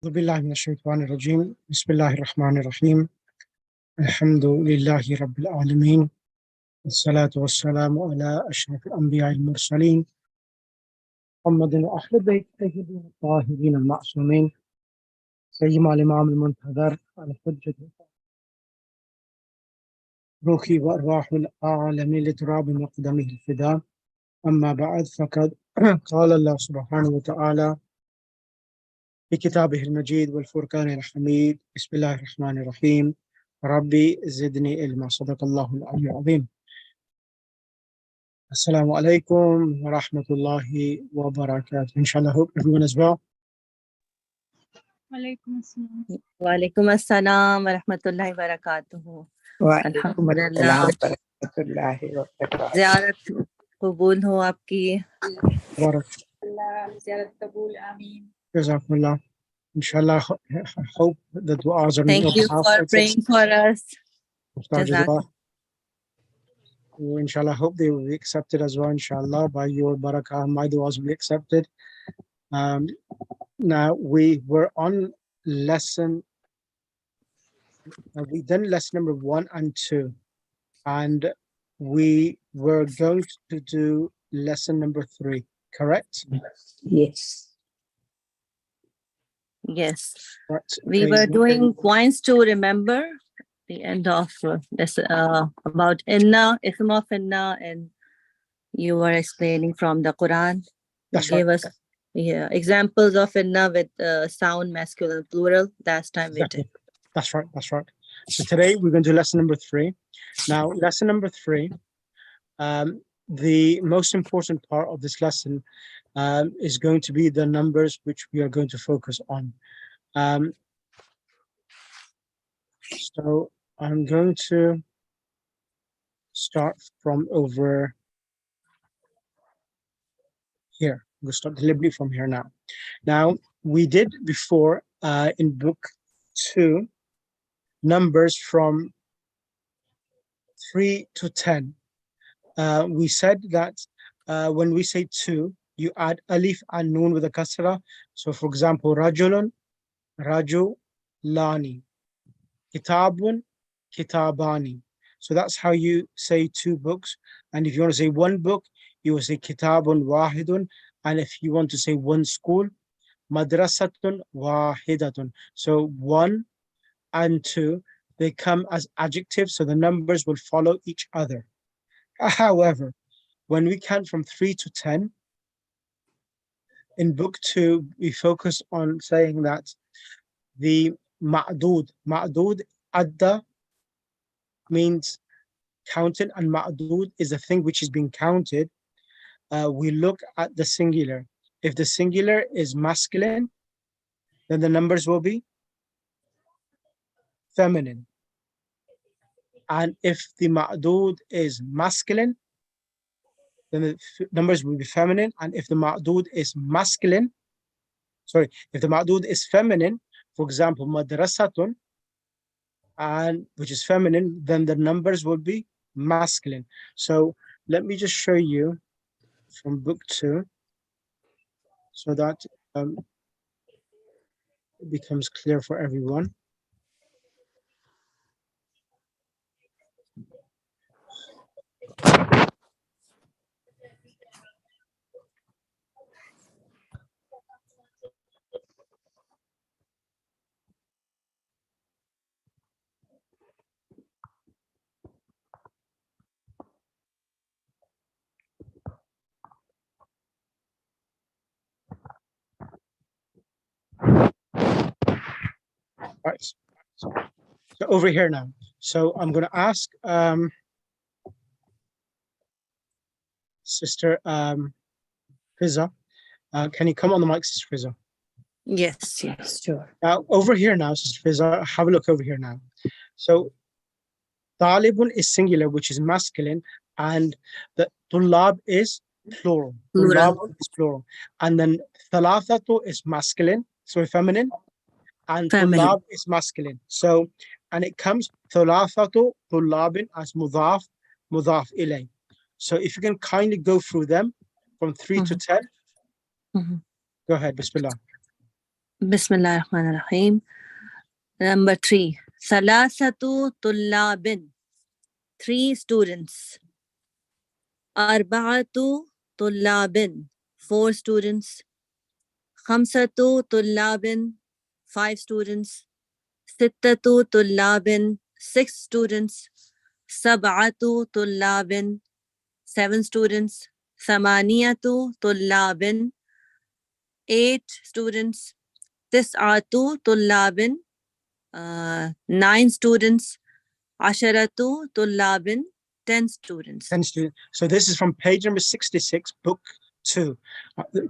أعوذ بالله من الشيطان الرجيم بسم الله الرحمن الرحيم الحمد لله رب العالمين والصلاة والسلام على أشرف الأنبياء المرسلين محمد وأهل بيته الطيبين الطاهرين المعصومين سيما الإمام المنتظر الحجة روحي وأرواح العالمين لتراب مقدمه الفداء أما بعد فقد قال الله سبحانه وتعالى في كتابه المجيد والفرقان الحميد بسم الله الرحمن الرحيم ربي زدني علما صدق الله العلي العظيم. Assalamu alaikum wa rahmatullahi wa barakatuh. Inshallah, hope everyone is well. Walaikum assalam. Walaikum assalam wa rahmatullahi wa barakatuhu. Alhamdulillah. ज़ियारत कबूल हो आपकी. Barak. Ziyarat kabul, ameen. Jazakumullah. Inshallah, I hope the du'as are Thank you for praying for us. Jazakumullah. Inshallah, hope they will be accepted as well. Inshallah, by your barakah, my du'as will be accepted. Now, we were on lesson, we done lesson number 1 and 2, and we were going to do lesson number 3, correct? Yes. Yes. Right. We were doing points to remember the end of this about inna, ism of inna, and you were explaining from the Quran. That's You gave right. us examples of inna with sound masculine plural. Last time we Exactly. did. That's right. That's right. So today we're going to do lesson number 3. Now, lesson number 3, the most important part of this lesson is going to be the numbers which we are going to focus on. So I'm going to start from over here. We'll start deliberately from here now. Now, we did before in book 2, numbers from 3 to 10. We said that when we say 2, you add alif and noon with a kasra. So for example, rajulun, rajulani, kitabun, kitabani. So that's how you say 2 books. And if you want to say 1 book, you will say kitabun wahidun. And if you want to say 1 school, madrasatun wahidatun. So 1 and 2, they come as adjectives, so the numbers will follow each other. However, when we count from 3 to 10, in book 2, we focus on saying that the ma'dood, adda means counted, and ma'dood is a thing which is being counted. We look at the singular. If the singular is masculine, then the numbers will be feminine. And if the ma'dood is masculine, then the numbers will be feminine. And if the ma'dood is masculine, if the ma'dood is feminine, for example, madrasatun, and which is feminine, then the numbers will be masculine. So let me just show you from book 2 so that it becomes clear for everyone. Right. So over here now. So I'm going to ask Sister Fiza, can you come on the mic, Sister Fiza? Yes, Sure. Now, over here now, Sister Fiza, have a look over here now. So, talibun is singular, which is masculine, and the tulab is plural. Tulab is plural. And then thalathatu is masculine, so feminine, and Feminine. tulab is masculine. So, and it comes thalathatu tulabin as mudhaf ilay. So if you can kindly go through them from 3 to 10. Mhm. Go ahead, Bismillah. Bismillah ar-Rahman ar-Rahim. Number 3. Salasatu tullabin. 3 students. Arba'atu tullabin. 4 students. Khamsatu tullabin. 5 students. Sittatu tullabin. 6 students. Sab'atu tullabin. 7 students. Thamaniyatu tullabin. 8 students. Tis'atu tullabin. 9 students. Asharatu tullabin. 10 students. 10 students. So this is from page number 66, book 2.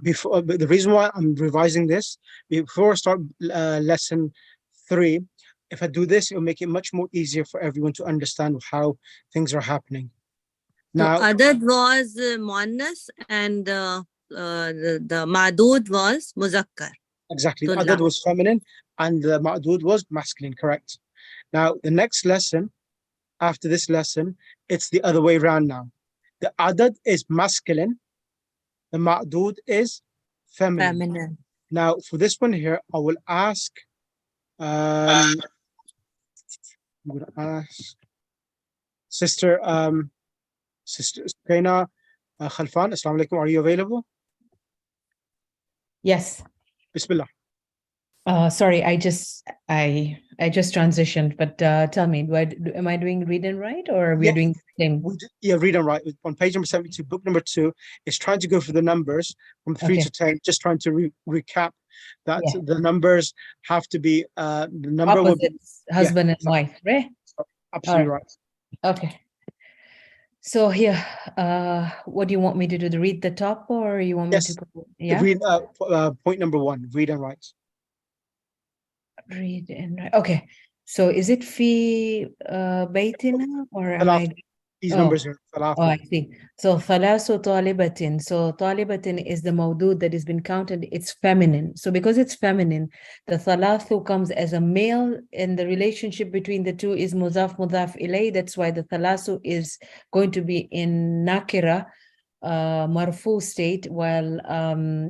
Before the reason why I'm revising this, before I start lesson 3, if I do this, it'll make it much more easier for everyone to understand how things are happening. Now, So adad was muannas and the ma'dud was muzakkar. exactly, Tullab. adad was feminine and the ma'dud was masculine, correct? Now, the next lesson, after this lesson, it's the other way around now. The adad is masculine, the ma'dud is feminine. Feminine. Now, for this one here, I will ask, I'm going to ask Sister Kaina Khalfan, Assalamu alaikum, are you available? Yes. Bismillah. Sorry, I just transitioned, but tell me, am I doing read and write, or we are Yeah. doing the same? Yeah, read and write. On page number 72, book number 2, is trying to go through the numbers from 3 Okay. to 10, just trying to recap that Yeah. the numbers have to be, the number will be Opposites, husband and wife, right? absolutely Alright. right. Okay. So here, what do you want me to do? To read the top, or you want me Yes. to go? Yeah. Read point number 1, read and write. Read and write. Okay. So is it fi baytina, or am I? These Oh. numbers are Oh, I see. So thalasu talibatin. So talibatin is the mawdud that has been counted. It's feminine. So because it's feminine, the thalathu comes as a male, and the relationship between the two is mudhaf ilay. That's why the thalasu is going to be in nakira, marfu state, while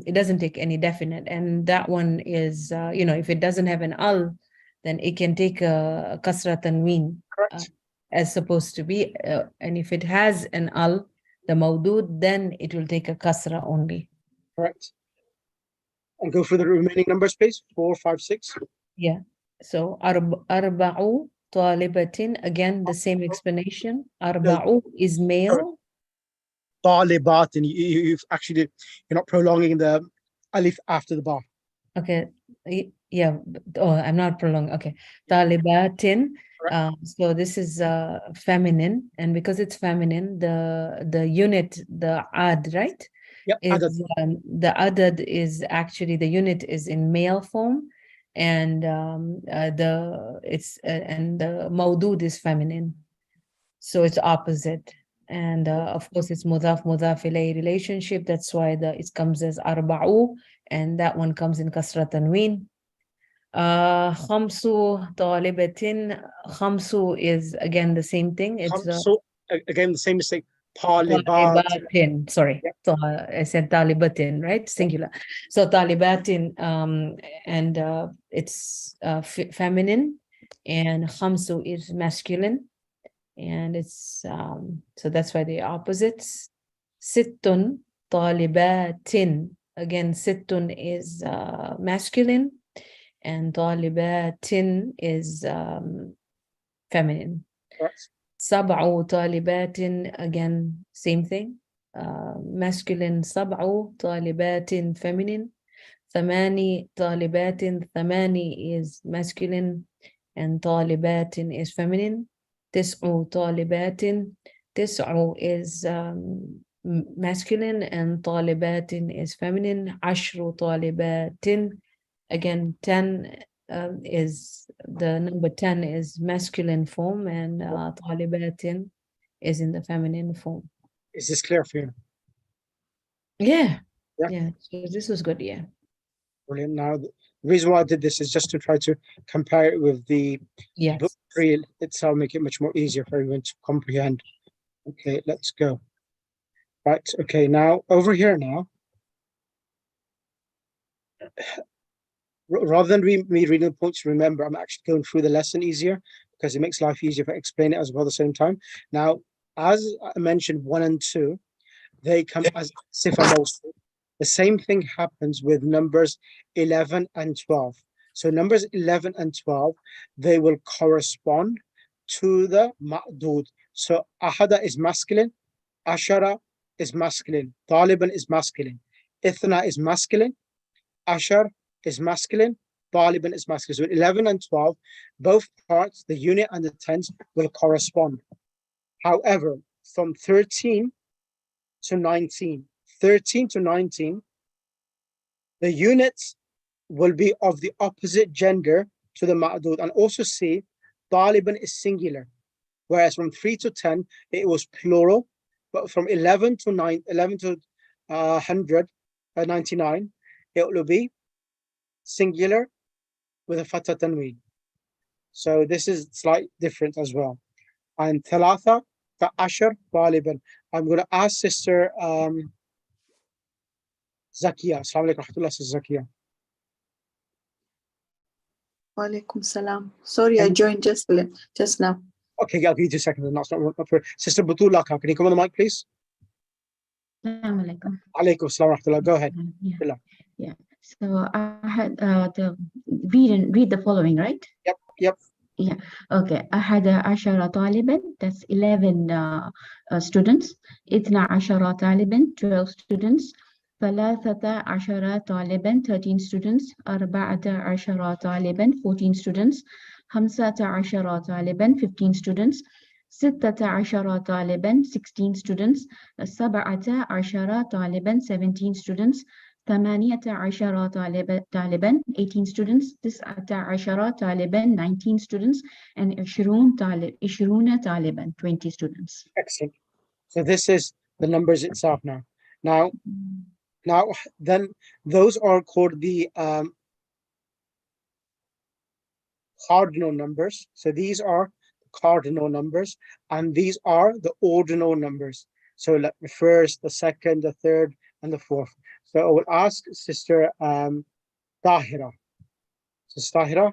it doesn't take any definite. And that one is, if it doesn't have an al, then it can take a kasra tanween. correct. As supposed to be, and if it has an al, the mawdud, then it will take a kasra only. Correct. And go through the remaining numbers, please. 4, 5, 6. Yeah. So arba'u talibatin, again the same explanation. Arba'u is male. Talibat, and you've actually, you're not prolonging the alif after the ba. Okay. Yeah. Oh, I'm not prolonging. Okay. Talibatin. So this is feminine, and because it's feminine, the unit, the ad, right? Yep, Is adad. the adad is actually, the unit is in male form, and and the mawdud is feminine, so it's opposite. And of course it's mudhaf ilay relationship. That's why it comes as arba'u, and that one comes in kasra tanween. Khamsu talibatin. Khamsu is again the same thing. It's So again, the same mistake. Talibat. talibatin. Sorry, Yep. so I said talibatin, right? Singular. So talibatin, and it's feminine, and khamsu is masculine, and it's so that's why they're opposites. Sittun talibatin. Again, sittun is masculine, and talibatin is feminine. Correct. Sab'u talibatin, again, same thing. Masculine, sab'u talibatin, feminine. Thamani talibatin, thamani is masculine, and talibatin is feminine. Tis'u talibatin, tis'u is masculine, and talibatin is feminine. Ashru talibatin, again, 10 is the number 10 is masculine form, and talibatin is in the feminine form. Is this clear for you? Yeah. Yeah. Yeah. So this was good. Yeah. Brilliant. Now, the reason why I did this is just to try to compare it with the Yes. book 3 itself, make it much more easier for everyone to comprehend. Okay, let's go. Right. Okay, now over here now. rather than me reading the points, remember, I'm actually going through the lesson easier because it makes life easier if I explain it as well at the same time. Now, as I mentioned, 1 and 2, they come as sifa mawsuf. The same thing happens with numbers 11 and 12. So numbers 11 and 12, they will correspond to the ma'dud. So ahada is masculine, ashara is masculine, taliban is masculine, ithna is masculine, ashar is masculine, taliban is masculine. So 11 and 12, both parts, the unit and the tens, will correspond. However, from 13 to 19, the units will be of the opposite gender to the ma'dud. And also see, taliban is singular, whereas from 3 to 10, it was plural, but from 11 to 199, it will be singular with a fatha tanween. So this is slight different as well. And thalatha ka ashar taliban. I'm going to ask Sister Zakia. Assalamu alaikum rahmatullah, Sister Zakia. Walaikum salam. Sorry, I joined just now. Okay, I'll give you 2 seconds. That's not for Sister Butullah. Can you come on the mic, please? Assalamu alaikum. Alaikum assalam rahmatullah. Go ahead. Yeah. Billah. Yeah. So I had read the following, right? Yep. Yeah. Okay. أحد عشر طالبا, that's 11 students. اثنا عشر طالبا, 12 students. ثلاثة عشر طالبا, 13 students. أربعة عشر طالبا, 14 students. خمسة عشر طالبا, 15 students. ستة عشر طالبا, 16 students. سبعة عشر طالبا, 17 students. ثمانية عشر طالبا, 18 students. تسعة عشر طالبا, 19 students. And عشرون طالبا, 20 students. Excellent. So this is the numbers itself now. Now, then those are called the cardinal numbers. So these are cardinal numbers, and these are the ordinal numbers. So like the first, the second, the third, and the fourth. So I will ask Sister Tahira. Sister Tahira.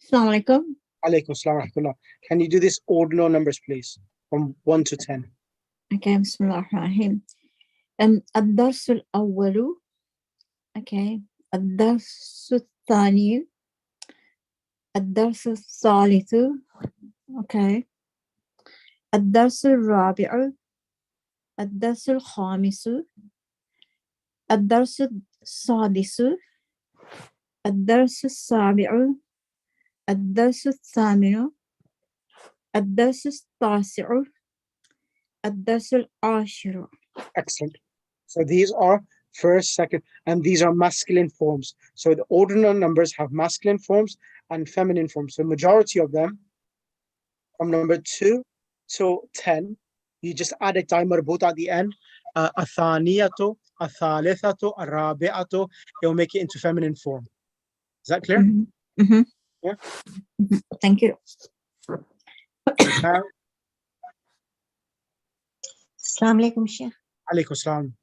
Assalamu alaikum. Alaikum assalam wa rahmatullah. Can you do this ordinal numbers, please, from 1 to 10? Okay, Bismillah ar-Rahim. الدرس الأول. Okay. الدرس الثاني. الدرس الثالث. Okay. الدرس الرابع. الدرس الخامس. الدرس السادس. الدرس السابع. الدرس الثامن. الدرس التاسع. الدرس العاشر. Excellent. So these are first, second, and these are masculine forms. So the ordinal numbers have masculine forms and feminine forms. So majority of them, from number 2 to 10, you just add a time marbut at the end. Athaniyatu, athalithatu, arabi'atu. It will make it into feminine form. Is that clear? Mm-hmm. Mm-hmm. Yeah. Mm-hmm. Thank you. Assalamu alaikum, Sheikh. Alaikum salam.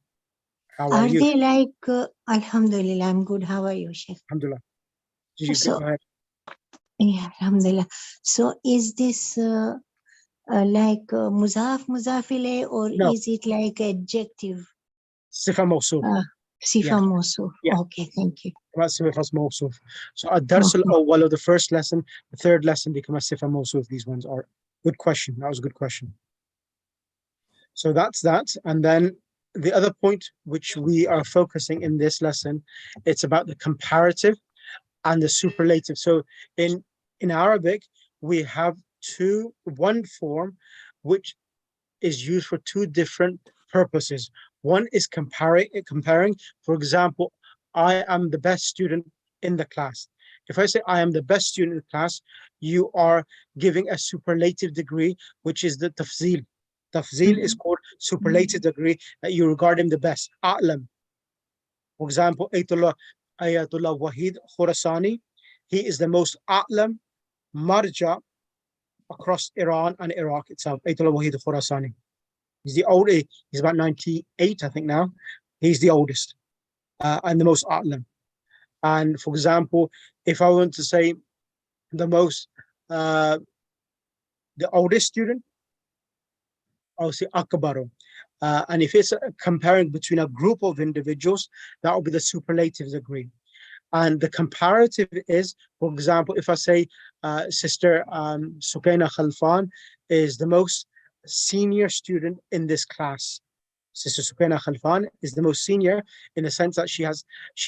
How Are you? they like, Alhamdulillah, I'm good. How are you, Sheikh? Alhamdulillah. Did you So- go ahead? Yeah, Alhamdulillah. So is this like muzaf, muzafile, or No. is it like adjective? Sifa mawsuf. Sifa mawsuf. Yeah. Okay, thank you. Sifa mawsuf. So ad-dars al-awwal of the first lesson, the third lesson become a sifa mawsuf. These ones are good question. That was a good question. So that's that. And then the other point which we are focusing in this lesson, it's about the comparative and the superlative. So in Arabic, we have one form which is used for two different purposes. One is comparing. For example, I am the best student in the class. If I say I am the best student in the class, you are giving a superlative degree, which is the tafzil. Tafzil is called superlative degree, that you regard him the best. A'lam. For example, Ayatollah Wahid Khurasani, he is the most a'lam marja across Iran and Iraq itself. Ayatollah Wahid Khurasani. He's the oldest. He's about 98, I think now. He's the oldest and the most a'lam. And for example, if I want to say the oldest student, I'll say akbaru. And if it's comparing between a group of individuals, that will be the superlative degree. And the comparative is, for example, if I say Sister Sukaina Khalfan is the most senior student in this class. Sister Sukaina Khalfan is the most senior in the sense that she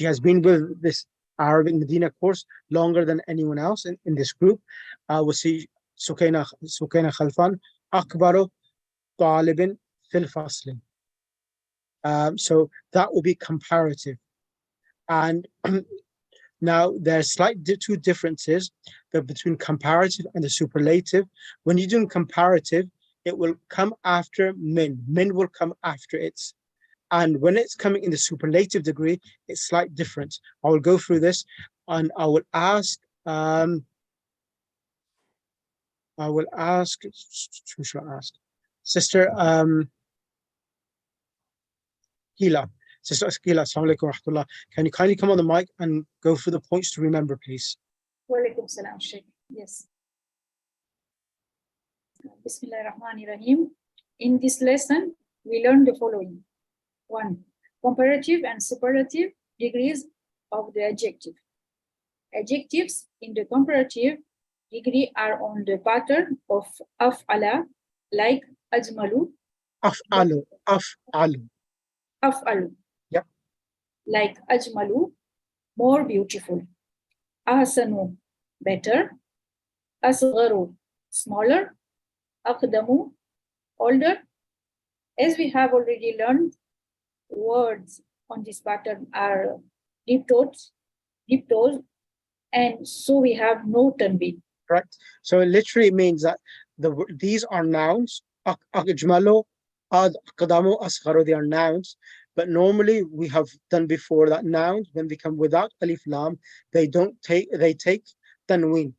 has been with this Arabic Medina course longer than anyone else in this group. We'll see Sukaina Khalfan Akbaru Talibin fil Fasli. So that will be comparative. And now there's two differences between comparative and the superlative. When you're doing comparative, it will come after min. Min will come after it. And when it's coming in the superlative degree, it's slight different. I will go through this and I will ask, who should I ask? Sister Hila. Sister Askila, assalamu alaikum wa rahmatullah. Can you kindly come on the mic and go through the points to remember, please? Walaikum salam, Sheikh. Yes. Bismillahirrahmanirrahim. In this lesson, we learned the following. 1. Comparative and superlative degrees of the adjective. Adjectives in the comparative degree are on the pattern of af'ala, like ajmalu. Af'alu. Yep. Like ajmalu, more beautiful. Ahsanu, better. Asgharu, smaller. Aqdamu, older. As we have already learned, words on this pattern are deep toes, and so we have no tanween. Correct. So it literally means that these are nouns. Ajmalu, aqdamu, asgharu, they are nouns. But normally we have done before that nouns, when they come without alif lam, they take tanween.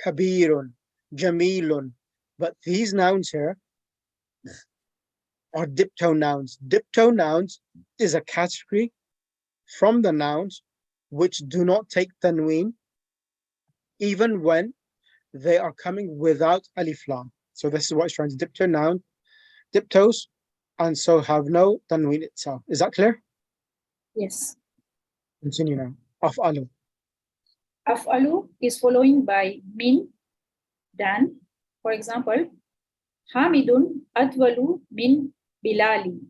Kabirun, jamilun. But these nouns here are diptone nouns. Diptone nouns is a category from the nouns which do not take tanween, even when they are coming without alif lam. So this is what it's trying to diptone noun, diptos, and so have no tanween itself. Is that clear? Yes. Continue now. Af'alu. Af'alu is following by min, dan. For example, Hamidun atwalu min Bilali.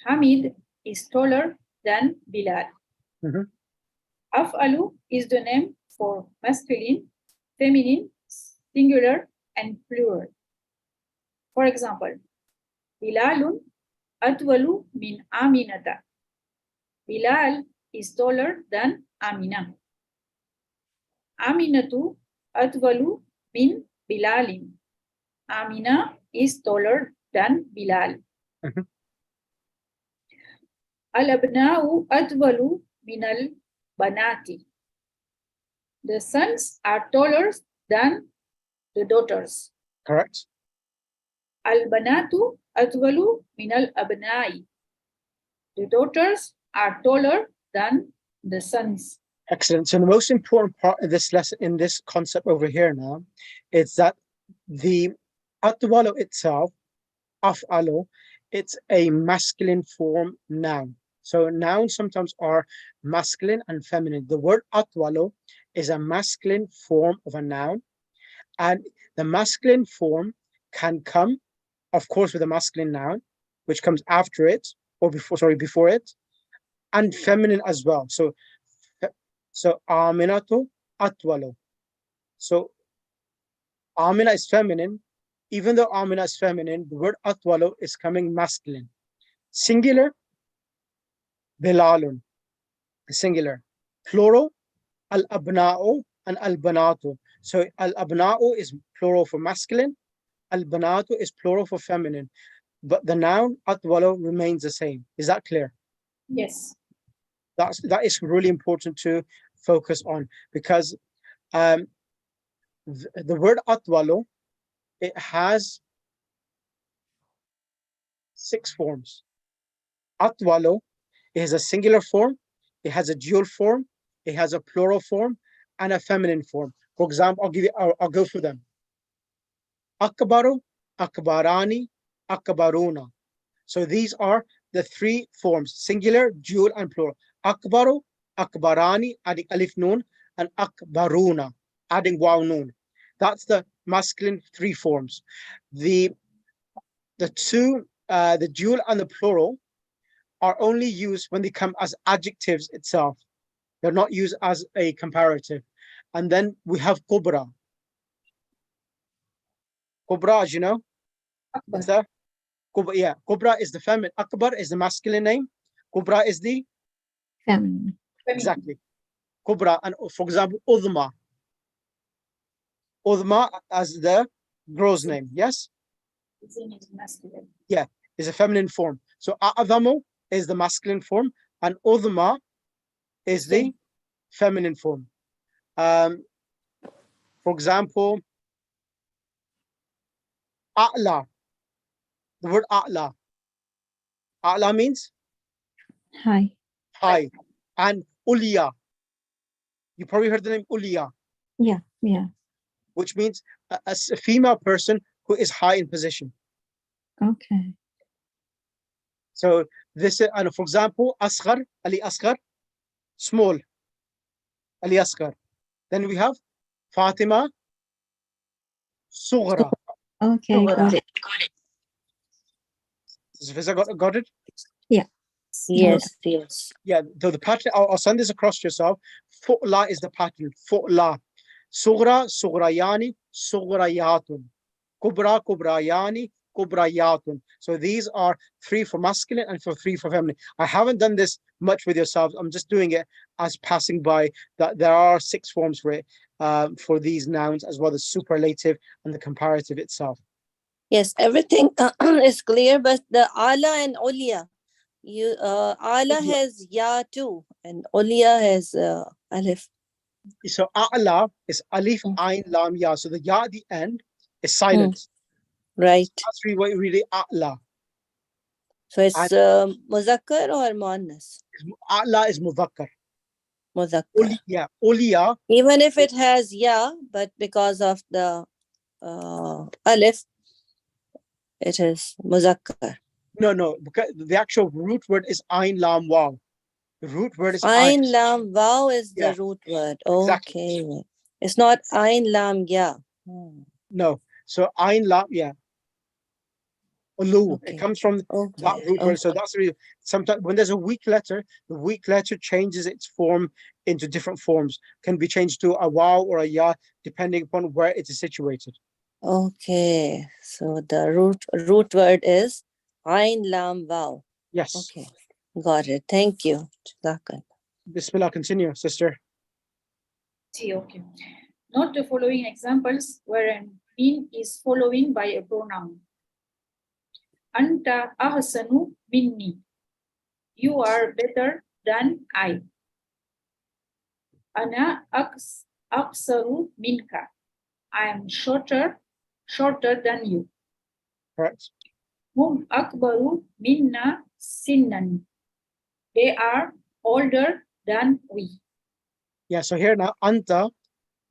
Hamid is taller than Bilal. Af'alu is the name for masculine, feminine, singular, and plural. For example, Bilalun atwalu min Aminata. Bilal is taller than Amina. Aminatu atwalu min Bilalin. Amina is taller than Bilal. Al-abna'u atwalu min al-banati. The sons are taller than the daughters. Correct. Al-banatu atwalu min al-abna'i. The daughters are taller than the sons. Excellent. So the most important part of this lesson, in this concept over here now, is that the atwalu itself, af'alu, it's a masculine form noun. So nouns sometimes are masculine and feminine. The word atwalu is a masculine form of a noun, and the masculine form can come, of course, with a masculine noun, which comes after it, or before it, and feminine as well. So Aminatu atwalu. So Amina is feminine. Even though Amina is feminine, the word atwalu is coming masculine. Singular, Bilalun. Singular. Plural, al-abna'u and al-banatu. So al-abna'u is plural for masculine, al-banatu is plural for feminine. But the noun atwalu remains the same. Is that clear? Yes. That is really important to focus on, because the word atwalu, it has 6 forms. Atwalu is a singular form, it has a dual form, it has a plural form and a feminine form. For example, I'll go through them. Akbaru, akbarani, akbaruna. So these are the three forms: singular, dual, and plural. Akbaru, akbarani, adding alif noon, and akbaruna, adding waw noon. That's the masculine three forms. The dual and the plural are only used when they come as adjectives itself. They're not used as a comparative. And then we have kubra. Kubra, as you know, Akbar. is that? Yeah, kubra is the feminine. Akbar is the masculine name. Kubra is the Feminine. exactly. Kubra, and for example, udma. Udma as the girl's name. Yes, Its name is masculine. is a feminine form. So a'zamu is the masculine form, and udma is the feminine form. For example, a'la. The word a'la. A'la means Hi. high. And uliya. You probably heard the name uliya, Yeah. which means a female person who is high in position. Okay. So this is, and for example, asghar, Ali Asghar, small, Ali Asghar. Then we have Fatima, Sughra. Okay. Got it. Has got it? Yes. Yeah, the pattern, I'll send this across to yourself. Fu'la is the pattern. Fu'la. Sughra, Sughrayani, Sughrayatun. Kubra, Kubrayani, Kubrayatun. So these are three for masculine and three for feminine. I haven't done this much with yourselves. I'm just doing it as passing by. That there are 6 forms for it, for these nouns, as well as superlative and the comparative itself. Yes, everything is clear, but the ala and ulia, ala has ya too, and ulia has alif. So a'la is alif, ain, lam, ya. So the ya at the end is silent. Right. That's really really a'la. So it's muzakkar or muannas? A'la is mudhakkar. Muzakkar. Uliya. Even if it has ya, but because of the alif, it is muzakkar. No, because the actual root word is ain, lam, waw. The root word is Ain lam waw is Yeah, the root word. exactly. Okay. It's not ain lam ya. No. So ain, lam, yeah. Ulu. Okay. It comes from that root word. So that's the reason. Sometimes when there's a weak letter, the weak letter changes its form into different forms. Can be changed to a waw or a ya, depending upon where it is situated. Okay. So the root word is ain lam waw. Yes. Okay. Got it. Thank you. Jazakallah. Bismillah, continue, sister. Okay. Note the following examples wherein min is following by a pronoun. Anta ahsanu minni. You are better than I. Ana aksaru minka. I am shorter than you. Correct. Hum akbaru minna sinnan. They are older than we. Yeah, so here now, anta,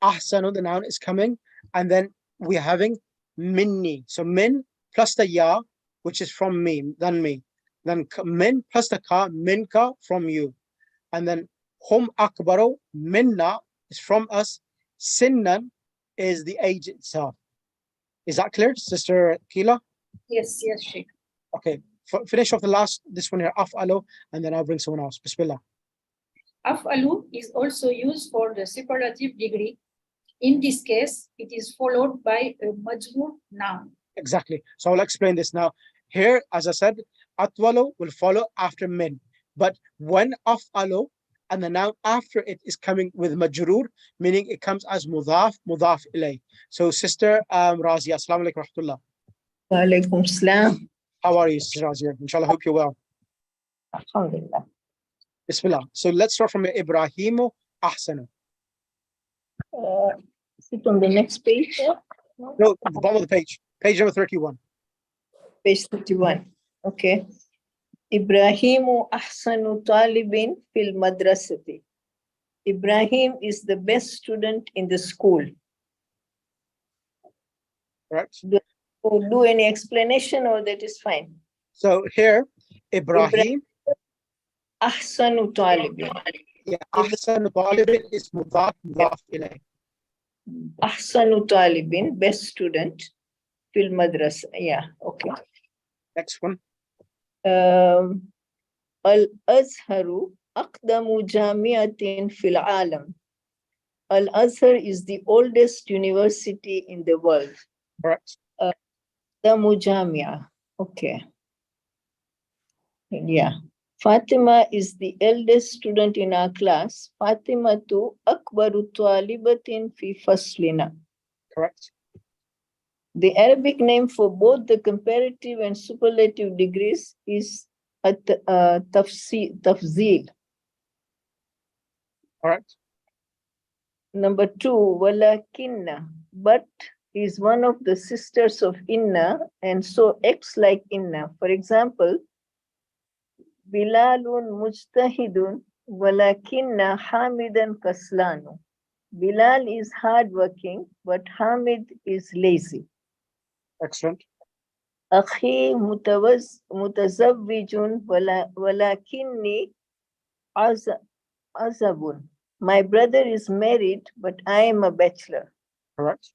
ahsanu, the noun is coming, and then we're having minni. So min plus the ya, which is from me, than me. Then min plus the ka, minka, from you. And then hum akbaru minna is from us. Sinnan is the age itself. Is that clear, Sister Kila? Yes, Sheikh. Okay, finish off this one here, af'alu, and then I'll bring someone else. Bismillah. Af'alu is also used for the superlative degree. In this case, it is followed by a majrur noun. Exactly. So I'll explain this now. Here, as I said, atwalu will follow after min. But when af'alu and the noun after it is coming with majrur, meaning it comes as mudhaf ilay. So Sister Razia, assalamu alaikum rahmatullah. Wa alaikum salam. How are you, Sister Razia? Inshallah, hope you're well. Alhamdulillah. Bismillah. So let's start from Ibrahimu ahsanu. Is it on the next page? No, the bottom of the page. Page number 31. Page 31. Okay. Ibrahimu ahsanu talibin fil madrasati. Ibrahim is the best student in the school. Correct. Do any explanation or that is fine? So here, Ibrahim, Ahsanu talibin. yeah, Ahsan Talibin is mudaf ilayh. Ahsanu talibin, best student. Fil madrasa. Yeah, okay. Next one. Al-Azharu aqdamu jamiatin fil alam. Al-Azhar is the oldest university in the world. Correct. Aqdamu jamia. Okay. Yeah. Fatima is the eldest student in our class. Fatima tu akbaru talibatin fi faslina. Correct. The Arabic name for both the comparative and superlative degrees is tafzil. Correct. Number 2, walakinna, but is one of the sisters of inna and so acts like inna. For example, Bilalun mujtahidun walakinna hamidan kaslanu. Bilal is hardworking, but Hamid is lazy. Excellent. Akhi mutazawwijun walakinni azabun. My brother is married, but I am a bachelor. Correct.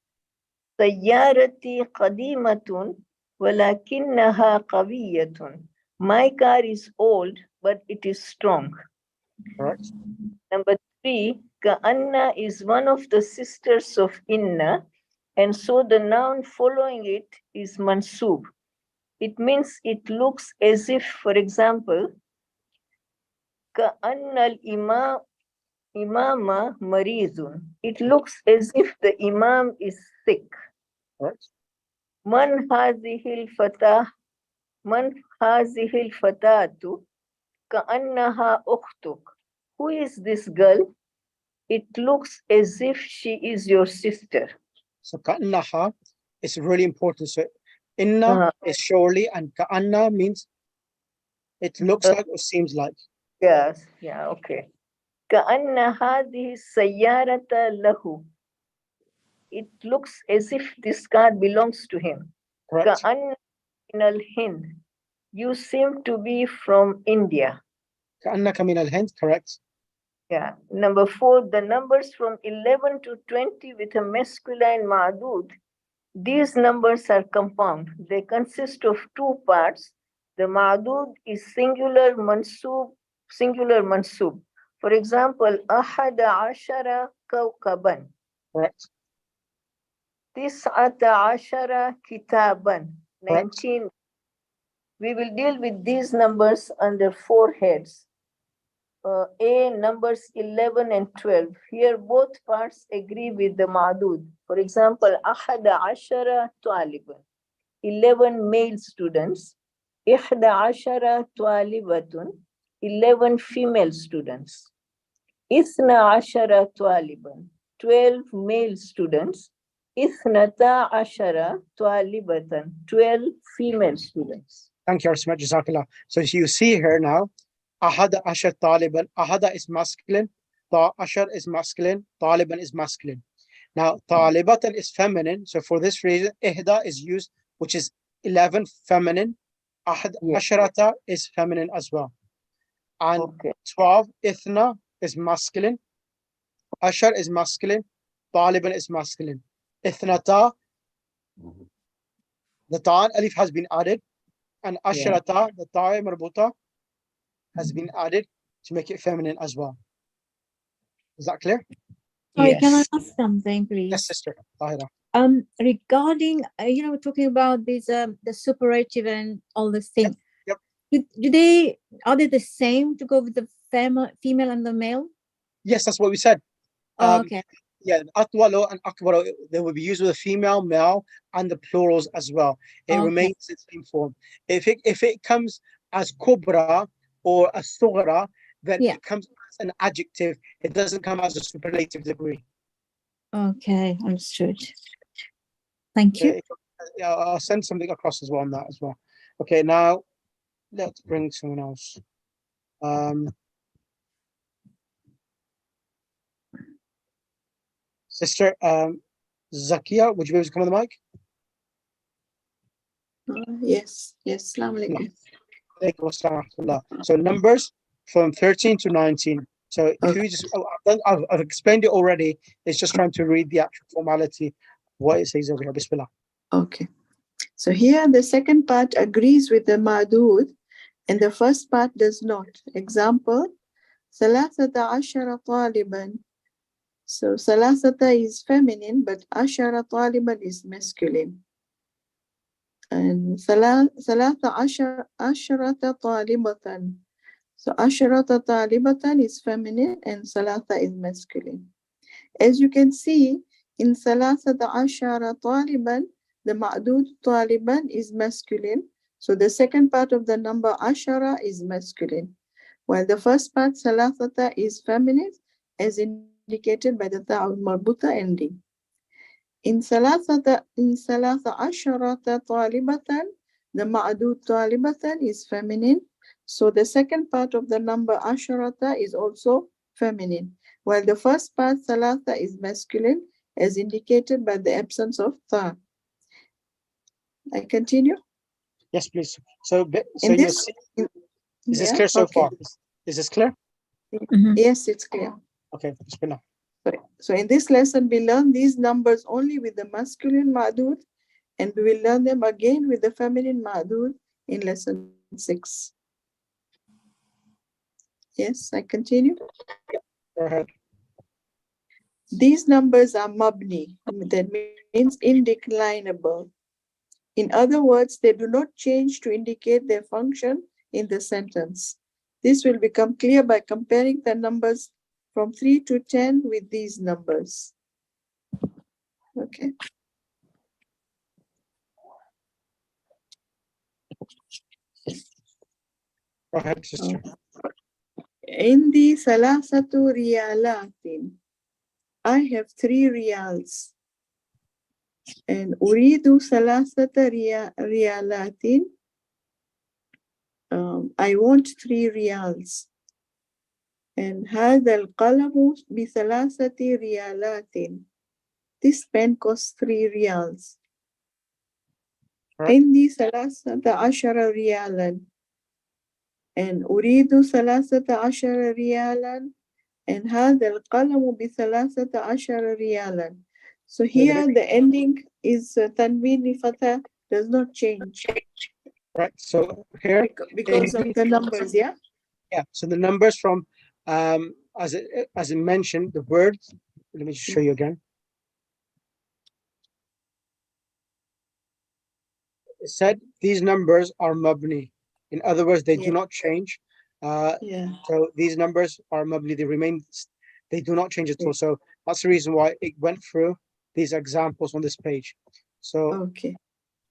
Sayyarati qadimatun walakinnaha qawiyatun. My car is old, but it is strong. Correct. Number 3, Ka'anna is one of the sisters of Inna, and so the noun following it is mansub. It means it looks as if, for example, Ka'anna al-imama marizun. It looks as if the imam is sick. Correct. Man hazihil fatatu ka'annaha ukhtuk. Who is this girl? It looks as if she is your sister. So ka'annaha is really important. So inna is surely, and ka'anna means it looks like or seems like. Yes, yeah, okay. Ka'anna hadhihi sayyarata lahu. It looks as if this car belongs to him. Correct. Ka'anna min al-Hind. You seem to be from India. Ka'annaka min al-Hind. Correct. Yeah. Number 4, the numbers from 11 to 20 with a masculine ma'dud. These numbers are compound. They consist of 2 parts. The ma'dud is singular mansub. For example, ahada ashara kawkaban. Correct. Tis'ata ashara kitaban. 19. We will deal with these numbers under 4 heads. A, numbers 11 and 12. Here both parts agree with the ma'dud. For example, ahada ashara taliban. 11 male students. Ihda ashara talibatun. 11 female students. Ithna ashara taliban. 12 male students. Ithnata ashara talibatan. 12 female students. Thank you very much, Jazakallah. So you see here now, Ahada Ashar Taliban. Ahada is masculine, Ashar is masculine, Taliban is masculine. Now, Talibatan is feminine. So for this reason, Ihda is used, which is 11 feminine. Asharata is feminine as well. And 12, Ithna is masculine. Ashar is masculine. Taliban is masculine. Ithnata, the ta alif has been added. And Asharata, the ta'i marbuta, has been added to make it feminine as well. Is that clear? Sorry, can I ask something, please? Yes, sister Tahira. Regarding, we're talking about this, the superative and all these things. Yep. Are they the same to go with the female and the male? Yes, that's what we said. Okay. Yeah, atwalu and akbaru, they will be used with a female, male, and the plurals as well. It remains its same form. If it comes as kubra or a sughra, then it comes as an adjective. It doesn't come as a superlative degree. Okay, understood. Thank you. Yeah, I'll send something across as well on that as well. Okay, now let's bring someone else. Sister Zakia, would you be able to come on the mic? Yes, yes. Assalamu alaikum. Alaikum assalam wa rahmatullah. So numbers from 13 to 19. So if you just, I've explained it already. It's just trying to read the actual formality, what it says over here. Bismillah. Okay. So here the second part agrees with the ma'dud and the first part does not. Example, Salasata ashara taliban. So Salasata is feminine, but ashara taliban is masculine. And Salasa asharata talibatan. So asharata talibatan is feminine and Salasa is masculine. As you can see, in Salasata ashara taliban, the ma'dud taliban is masculine. So the second part of the number ashara is masculine. While the first part Salasata is feminine, as indicated by the ta'ul marbuta ending. In Salasa asharata talibatan, the ma'dud talibatan is feminine. So the second part of the number asharata is also feminine, while the first part Salasa is masculine, as indicated by the absence of ta. I continue? Yes, please. So In yes, this, is this yeah, clear so okay. far? Is this clear? Yes, it's clear. Okay, Bismillah. So in this lesson, we learn these numbers only with the masculine ma'dud, and we will learn them again with the feminine ma'dud in lesson 6. Yes, I continue. Go ahead. These numbers are mabni, that means indeclinable. In other words, they do not change to indicate their function in the sentence. This will become clear by comparing the numbers from 3 to 10 with these numbers. Okay. Go ahead, sister. Indi salasatu riyalatin. I have 3 riyals. And uridu salasata riyalatin. I want 3 riyals. And هذا القلم بثلاثة ريالات. This pen costs 3 riyals. عندي 13 ريالا. And أريد 13 ريالا. And هذا القلم ب13 ريالا. So here the ending is tanween fatha does not change. Right. So here Because of the numbers, yeah? Yeah. So the numbers from as it mentioned, the words. Let me just show you again. It said these numbers are mabni. In other words, they do not change. So these numbers are mabni. They remain. They do not change at all. So that's the reason why it went through these examples on this page. So okay.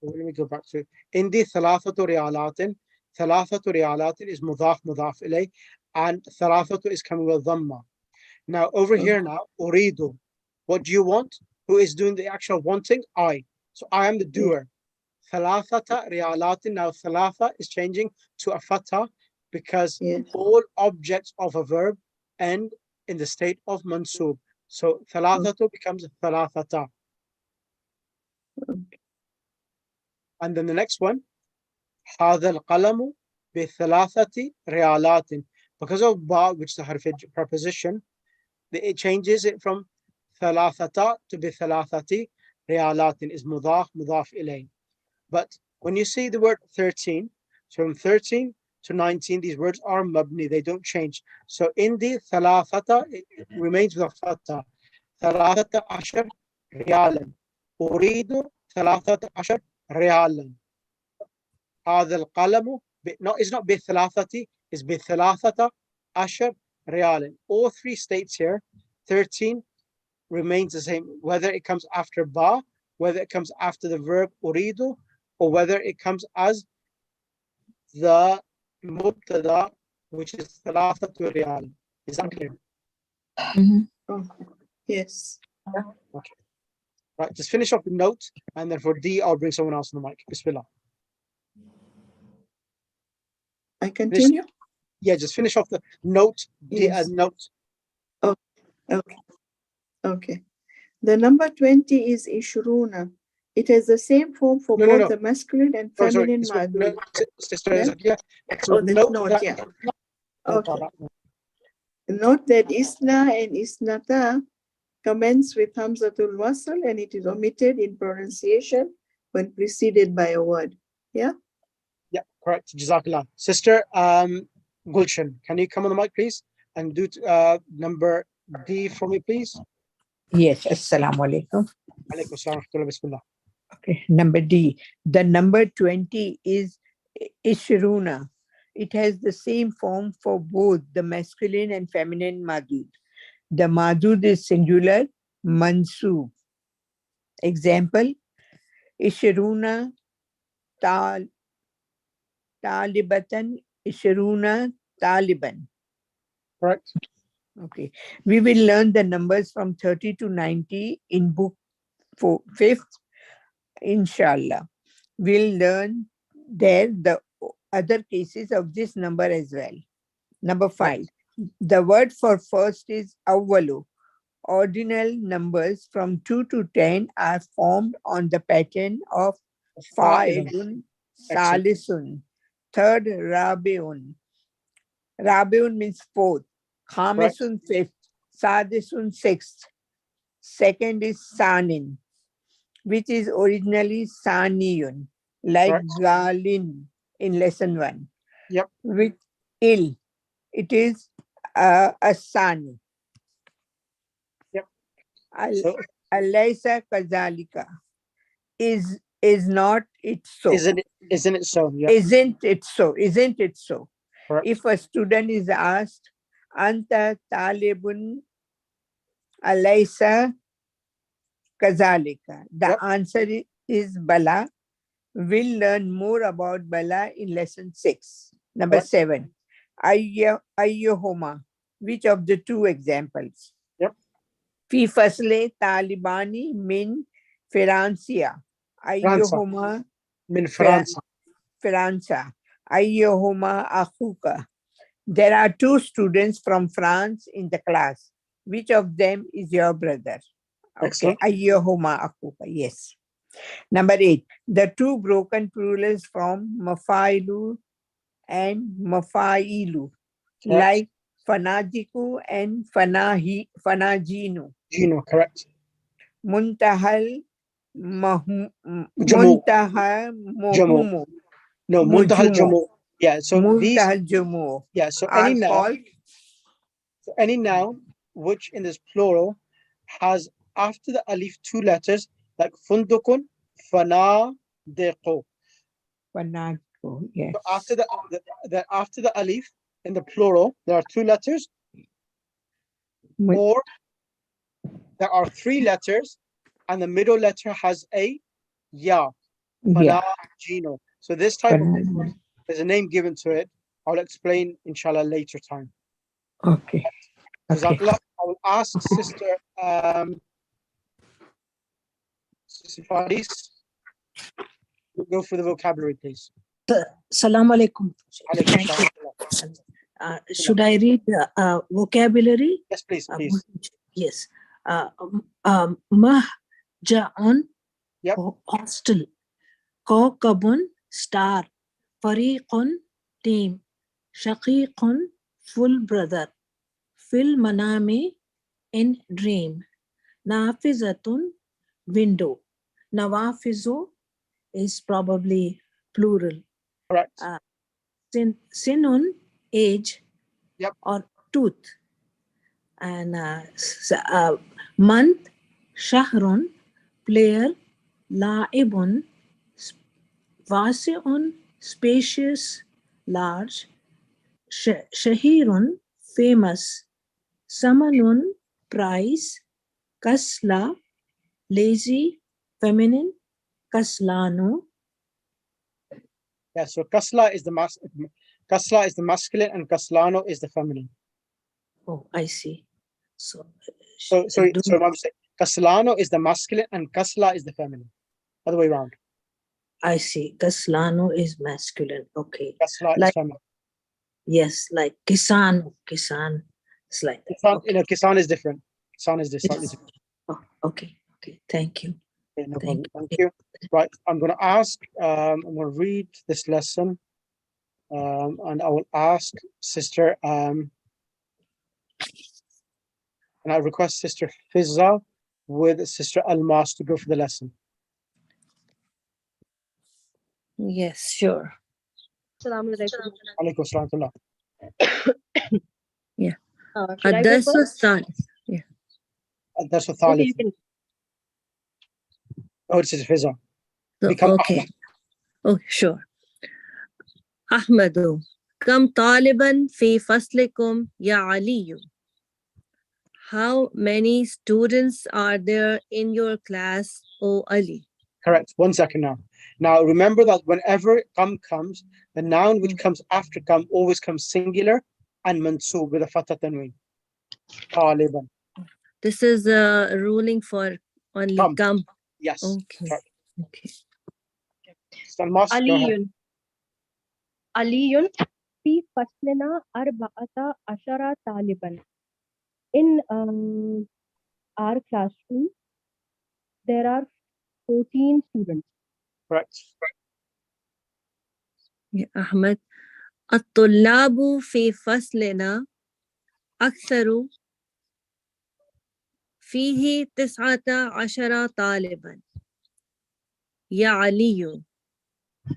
Let me go back to Indi thalathatu riyalatin. Thalathatu riyalatin is mudaf ilay, and thalathatu is coming with dhamma. Now over here now, uridu. What do you want? Who is doing the actual wanting? I. So I am the doer. Thalathata riyalatin. Now thalatha is changing to a fatha because all objects of a verb end in the state of mansub. So thalathatu becomes thalathata. And then the next one, هذا القلم بثلاثة ريالات. Because of ba, which is the harf preposition, it changes it from ثلاثة to بثلاثة ريالات is mudaf إليه. But when you see the word 13, so from 13 to 19, these words are mabni, they don't change. So in the ثلاثة, it remains with a fatha. ثلاثة عشر ريالا. أريد ثلاثة عشر ريالا. هذا القلم no, it's not بثلاثة, it's بثلاثة عشر ريالا. All 3 states here, 13 remains the same, whether it comes after ba, whether it comes after the verb أريد, or whether it comes as the mubtada, which is ثلاثة ريال. Is that clear? Yes. Okay. Right, just finish off the note, and then for D, I'll bring someone else on the mic. Bismillah. I continue? Yeah, just finish off the note. Yes. Note. Oh, okay. Okay. The number 20 is Ishruna. It has the same form for No, both no. the masculine and Sorry, feminine so, madud. no, Sister Yeah? Zakia, so Oh, that's note not, that- yeah. note Okay. that one. Note that Isna and Isnata commence with Hamzatul Wasl and it is omitted in pronunciation when preceded by a word. Yeah? Yeah, correct. Jazakallah. Sister Gulshan, can you come on the mic, please? And do number D for me, please. Yes, assalamu alaikum. Alaikum assalam wa rahmatullah, bismillah. Okay, number D. The number 20 is Ishruna. It has the same form for both the masculine and feminine madud. The madud is singular, mansub. Example, Ishruna talibatan, Ishruna taliban. Correct. Okay, we will learn the numbers from 30 to 90 in book 5th. Inshallah, we'll learn there the other cases of this number as well. Number 5, the word for first is awwalu. Ordinal numbers from 2 to 10 are formed on the pattern of fa'idun, salisun, third rabiun. Rabiun means fourth, khamisun fifth, sadisun sixth. Second is sanin, which is originally Saniyun, like Galin in lesson 1. Yep. With il, it is a Sani. Yep. Alaysa kazalika is not it so. Isn't it so? Yeah. Isn't it so? Isn't it so? Correct. If a student is asked, Anta talibun alaysa kazalika, the answer is Bala. We'll learn more about Bala in lesson 6. Number 7, Ayyuhuma, which of the two examples? Yep. Fi fasle talibani min Francia. Ayyuhuma min France. Franza. Ayyuhuma akhuka. There are 2 students from France in the class. Which of them is your brother? Okay. Ayyuhuma akhuka. Yes. Number 8, the 2 broken plurals from mafailu and mafailu, like fanajiku and fanajinu. Gino, correct. Muntahal muntaha muhumu. No, muntahal jumu. Yeah, so muntahal jumu. Yeah, so any noun which in this plural has after the alif 2 letters, like fundukun, fanadiqu. Fanadiqu, yes. So after the alif in the plural, there are 2 letters, or there are 3 letters, and the middle letter has a ya. Fanajino. So this type of there's a name given to it. I'll explain inshallah later time. Okay. I will ask Sister Faris, go for the vocabulary, please. Assalamu alaikum. Should I read the vocabulary? Yes, please, please. Yes. Mahja'un, hostel. Kawkabun, star. Fariqun, team. Shaqiqun, full brother. Fil manami, in dream. Nafizatun, window. Nawafizu is probably plural. Correct. Sinun, age, or tooth. And month, shahrun, player. La'ibun, wasi'un, spacious, large. Shahirun, famous. Samanun, price. Kasla, lazy, feminine. Kaslanu. Yeah, so kasla is the masculine and kaslano is the feminine. Oh, I see. So Mom said kaslano is the masculine and kasla is the feminine. Other way around. I see. Kaslano is masculine. Okay. Kasla is feminine. Yes, like Kisan. Kisan. It's like that. Kisan is different. Kisan is slightly different. Oh, okay. Okay. Thank you. Okay, no Thank problem. Thank you. Right, I'm going to ask, I'm going to read this lesson, and I will ask Sister, and I request Sister Fizza with Sister Almas to go for the lesson. Yes, sure. Assalamu alaikum. Alaikum salam. Yeah. Should I go الدرس first? الثالث. Yeah. الدرس Okay, الثالث. you can. Oh, Sister Fizza. So, Become okay. Ahmed. Okay, sure. أحمد كم طالبا في فصلكم يا علي? How many students are there in your class, O Ali? Correct. 1 second now. Now remember that whenever come comes, the noun which comes after come always comes singular and mansoob with a fatha tanween. Taliban. This is a ruling for only Come. come. Yes. Okay. Correct. Okay. Sister Almas, go ahead. علي في فصلنا 14 طالبا. In our classroom, there are 14 students. Correct. يا أحمد الطلاب في فصلنا أكثر فيه 19 طالبا. يا علي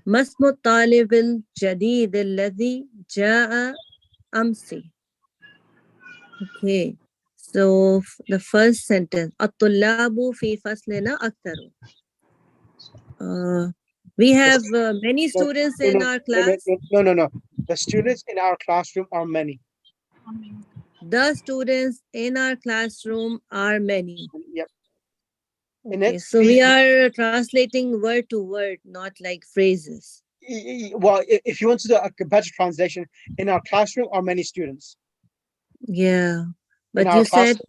ما اسم الطالب الجديد الذي جاء أمس? Okay. So the first sentence الطلاب في فصلنا أكثر. We have many students in our class. No. The students in our classroom are many. The students in our classroom are many. Yep. Okay, so we are translating word to word, not like phrases. Well, if you want to do a better translation, in our classroom are many students. Yeah, but you said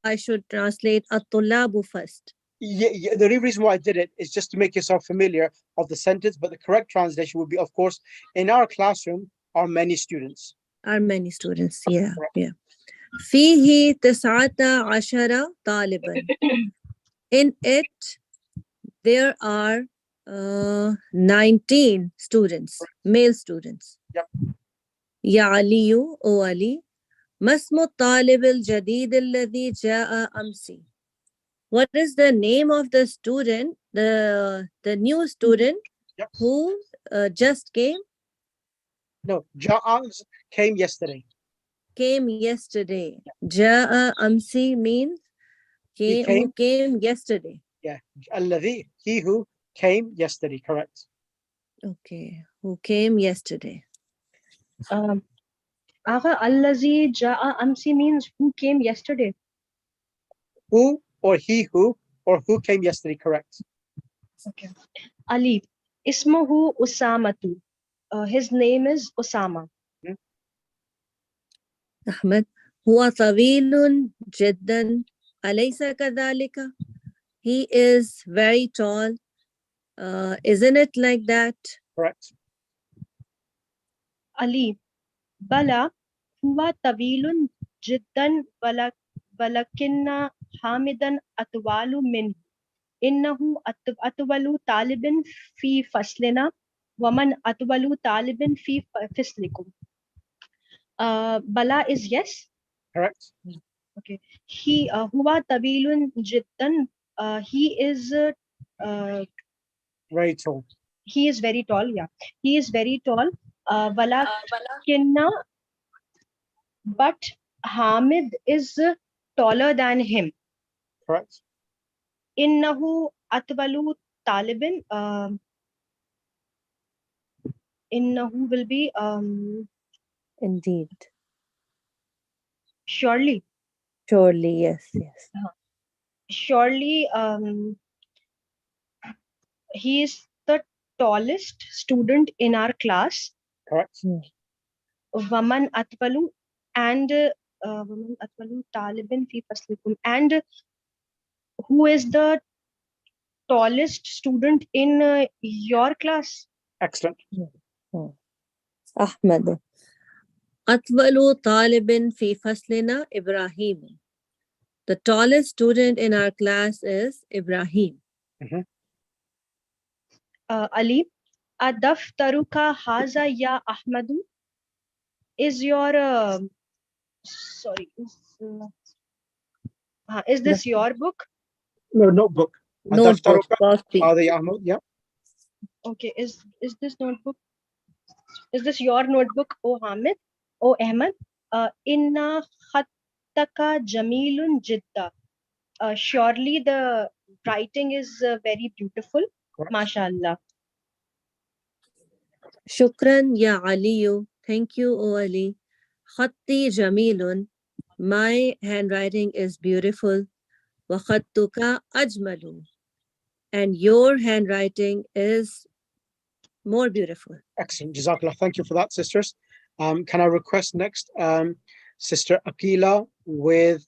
I should translate at-tullabu first. Yeah, the reason why I did it is just to make yourself familiar of the sentence, but the correct translation would be, of course, in our classroom are many students. Are many students, yeah. فيه 19 طالبا. In it, there are 19 students, male students. Yep. يا علي, O Ali, ما اسم الطالب الجديد الذي جاء أمس? What is the name of the student, the new student who just came? No, Ja'ans came yesterday. Came yesterday. Ja'a amsi means who came yesterday. Yeah, alladhi, he who came yesterday, correct. Okay, who came yesterday. Agha allazi ja'a amsi means who came yesterday. Who or he who or who came yesterday, correct. Okay. Ali, ismuhu Usamatu. His name is Osama. Ahmed, huwa tawilun jiddan, alaysa kadhalika? He is very tall. Isn't it like that? Correct. Ali, bala huwa tawilun jiddan walakinna hamidan atwalu min. Innahu atwalu talibin fi faslina waman atwalu talibin fi faslikum. Bala is yes. Correct. Okay. He huwa tawilun jiddan. He is very tall. He is very tall. Yeah, he is very tall. Walakinna, but Hamid is taller than him. Correct. Innahu atwalu talibin. Innahu will be indeed. Surely. Surely, yes. Surely, he is the tallest student in our class. Correct. Waman atwalu and Waman atwalu talibin fi faslikum. And who is the tallest student in your class? Excellent. Ahmed, atwalu talibin fi faslina Ibrahim. The tallest student in our class is Ibrahim. Ali, adaftaruka haza ya Ahmadu? Is your sorry, is this your book? No, notebook. Notebook, Adaftaruka copy. hadha ya Ahmad. Yeah. Okay, is this notebook? Is this your notebook, O Hamid? O Ahmad? Inna khattaka jamilun jidda. Surely the writing is very beautiful. MashaAllah. Shukran ya Aliyu. Thank you, O Ali. Khatti jamilun. My handwriting is beautiful. Wa khattuka ajmalu. And your handwriting is more beautiful. Excellent. Jazakallah. Thank you for that, sisters. Can I request next Sister Akila with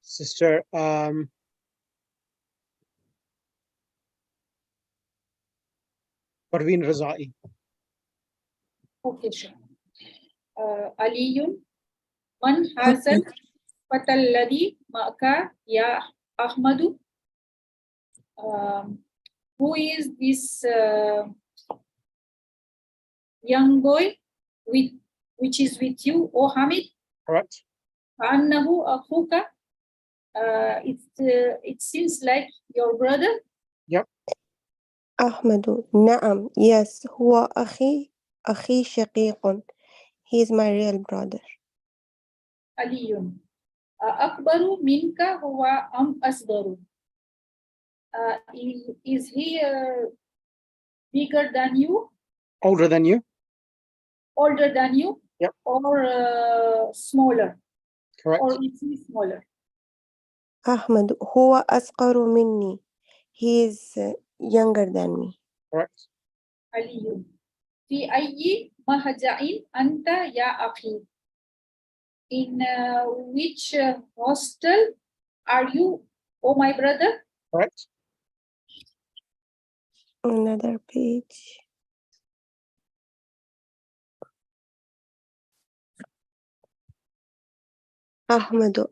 Sister Parveen Razai. Okay, sure. Aliyun, man hazal fatalladhi ma'aka ya Ahmadu? Who is this young boy which is with you, O Hamid? Correct. Annahu akhuka. It seems like your brother. Yep. أحمد نعم yes هو أخي شقيق. He is my real brother. Aliyun. Akbaru minka huwa am asgaru. Is he bigger than you? Older than you? Older than you? Yep. Or smaller? Correct. Or is he smaller? أحمد هو أصغر مني. He is younger than me. Correct. Aliyun. Fi ayyi mahja'in anta ya akhi. In which hostel are you, oh my brother? Correct. Another page. أحمد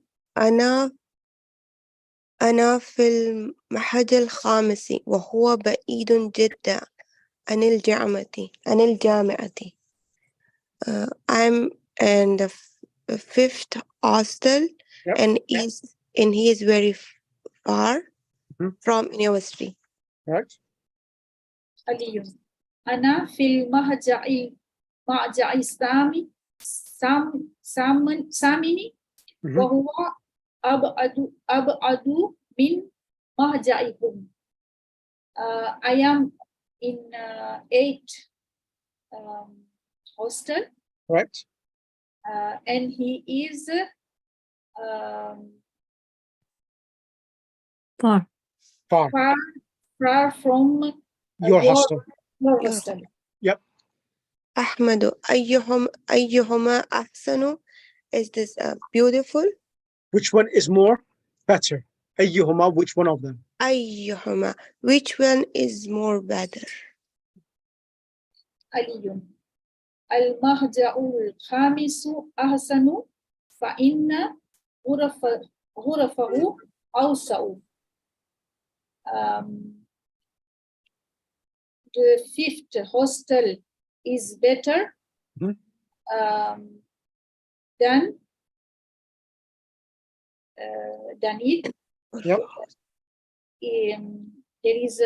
أنا في المحج الخامس وهو بعيد جدا عن الجامعة. I'm in the fifth hostel. Yep. And he is very far from university. Right. Aliyun. Ana fil mahja'i samini wa huwa ab'adu min mahja'ikum. I am in 8th hostel. Right. And he is far from your hostel. Your hostel. Yep. أحمد أيهما أحسن? Is this beautiful? Which one is more better? أيهما, which one of them? أيهما, which one is more better? Aliyun. Al-mahja'ul khamisu ahsanu fa inna ghurafahu awsa'u. The 5th hostel is better than it. Yep. There is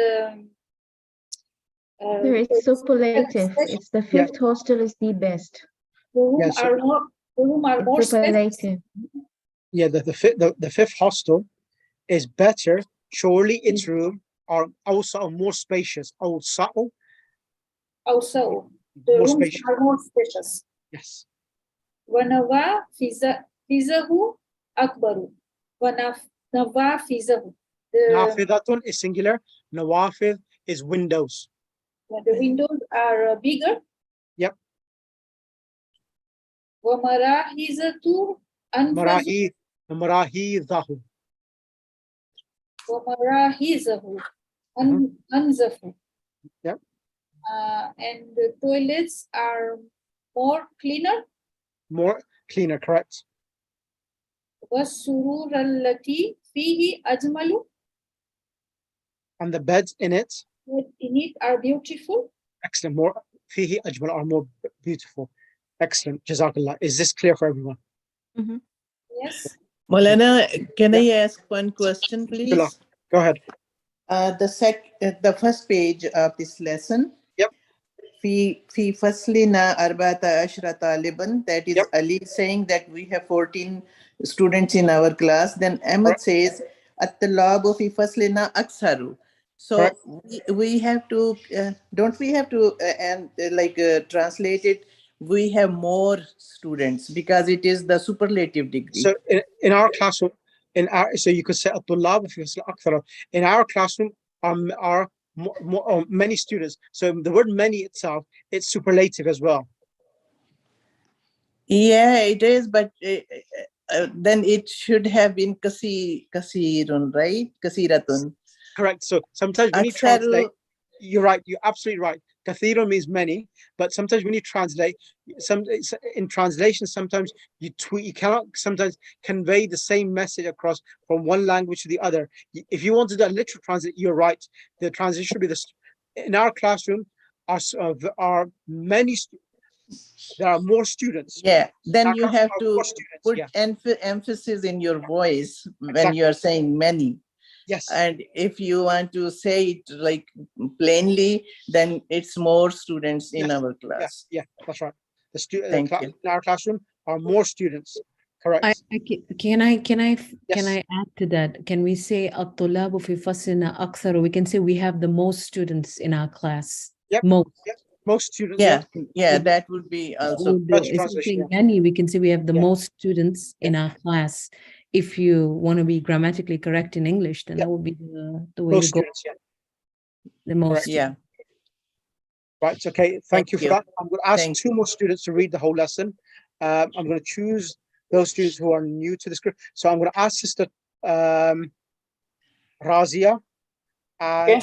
there is superlative. It's the 5th hostel is the best. The room are more superlative. Yeah, the 5th hostel is better. Surely its room are also more spacious. Also, the rooms are more spacious. Yes. Wanawa fizahu akbaru. Wanawa fizahu. Nafidatun is singular. Nawafid is windows. The windows are bigger. Yep. Wamarahizatu anfazu. Marahidahu. Wamarahizahu anzafu. Yep. And the toilets are more cleaner. More cleaner, correct? والسرور التي فيه أجمل. And the beds in it, In it are beautiful. excellent, more فيه أجمل are more beautiful. Excellent, Jazakallah. Is this clear for everyone? Yes. Maulana, can I ask one question, please? Go ahead. The first page of this lesson. Yep. في فصلنا 14 طالبا, that is Ali saying that we have 14 students in our class. Then Ahmed says الطلاب في فصلنا أكثر. So we have to, don't we have to translate it? We have more students because it is the superlative degree. So in our classroom, so you could say الطلاب في فصل أكثر. In our classroom are many students. So the word many itself, it's superlative as well. Yeah, it is, but then it should have been kasirun, right? Kasiratun. Correct. So sometimes when you translate, you're right. You're absolutely right. Kathira means many, but sometimes when you translate, in translation, sometimes you cannot sometimes convey the same message across from one language to the other. If you want to do a literal translate, you're right. The translation should be this. In our classroom, are many. There are more students. Yeah. Then you have to put yeah. emphasis in your voice when you are saying many. Yes. And if you want to say it like plainly, then it's more students in our class. Yeah, that's right. The students you. in our classroom are more students. Correct. Can I add to that? Can we say الطلاب في فصلنا أكثر? We can say we have the most students in our class. Yep. Most. Yep. Most students. Yeah, that would be also. Many, we can say we have the most students in our class. If you want to be grammatically correct in English, then that would be the way most to go. Students, The most. Correct. Yeah. Right. Okay. Thank you for that. I'm going to ask two more students to read the whole lesson. I'm going to choose those students who are new to the script. So I'm going to ask Sister Razia and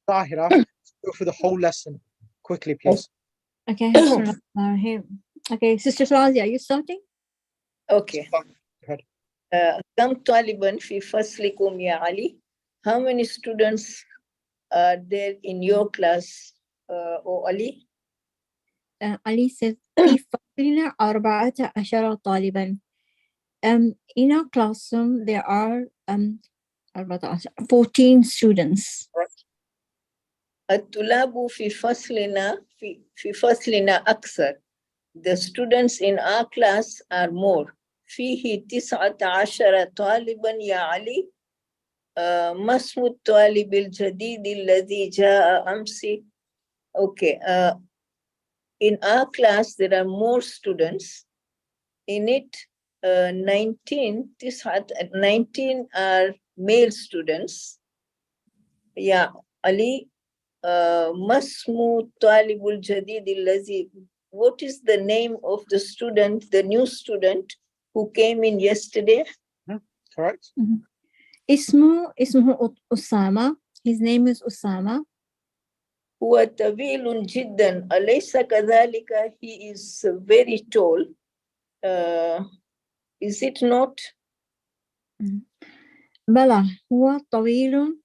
Tahira to go for the whole lesson quickly, please. Okay. Okay, Sister Razia, are you starting? Okay. كم طالبا في فصلكم يا علي? How many students are there in your class, Ali? Ali says في فصلنا 14 طالبا. In our classroom there are 14 students. الطلاب في فصلنا في فصلنا أكثر. The students in our class are more. فيه 19 طالبا يا علي. ما اسم الطالب الجديد الذي جاء أمس? Okay. In our class there are more students. In it 19 are male students. يا علي. ما اسم الطالب الجديد الذي? What is the name of the student, the new student who came in yesterday? Correct. اسمه أسامة. His name is Usama. هو طويل جدا أليس كذلك? He is very tall. Is it not? بلى هو طويل.